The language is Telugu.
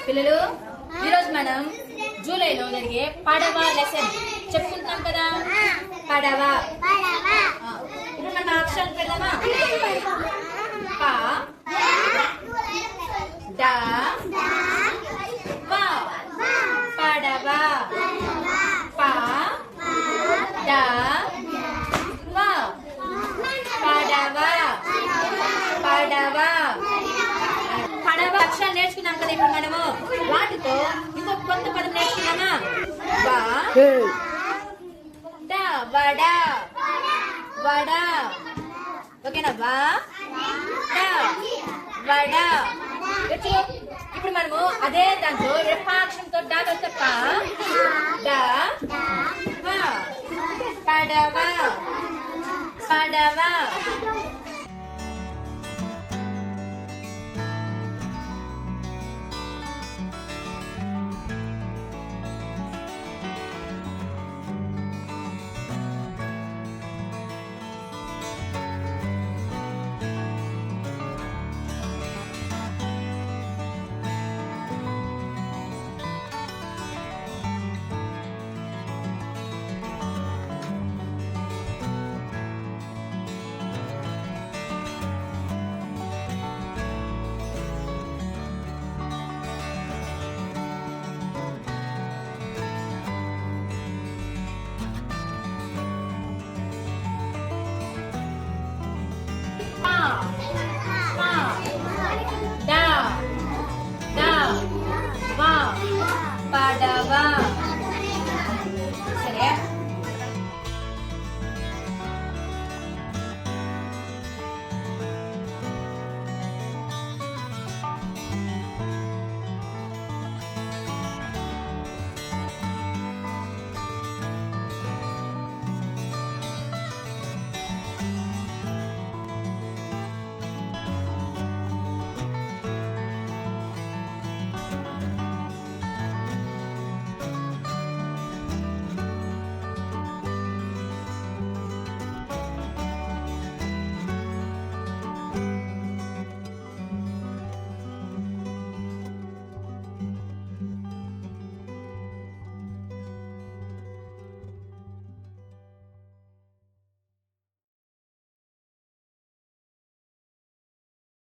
పిల్లలు ఈరోజు మనం జూలైలో జరిగే పడవ లెసన్ చెప్పుకుంటున్నాం కదా. పడవ ఇప్పుడు మనం అక్షరాలు పెడదామా? ప డ వ పడవ. ప డ వ పడవ. పడవ పడవ అక్షరాలు నేర్చుకున్నాం కదా. ఇప్పుడు మనము వాటితో ఇంకొక కొత్త పదం నేర్చుకున్నామా? వడ వడ. ఓకేనా? వడ. ఇప్పుడు మనము అదే దాంట్లో రెఫాక్షంతో డాట్ వస్తే పడవ. పడవ. పడవ.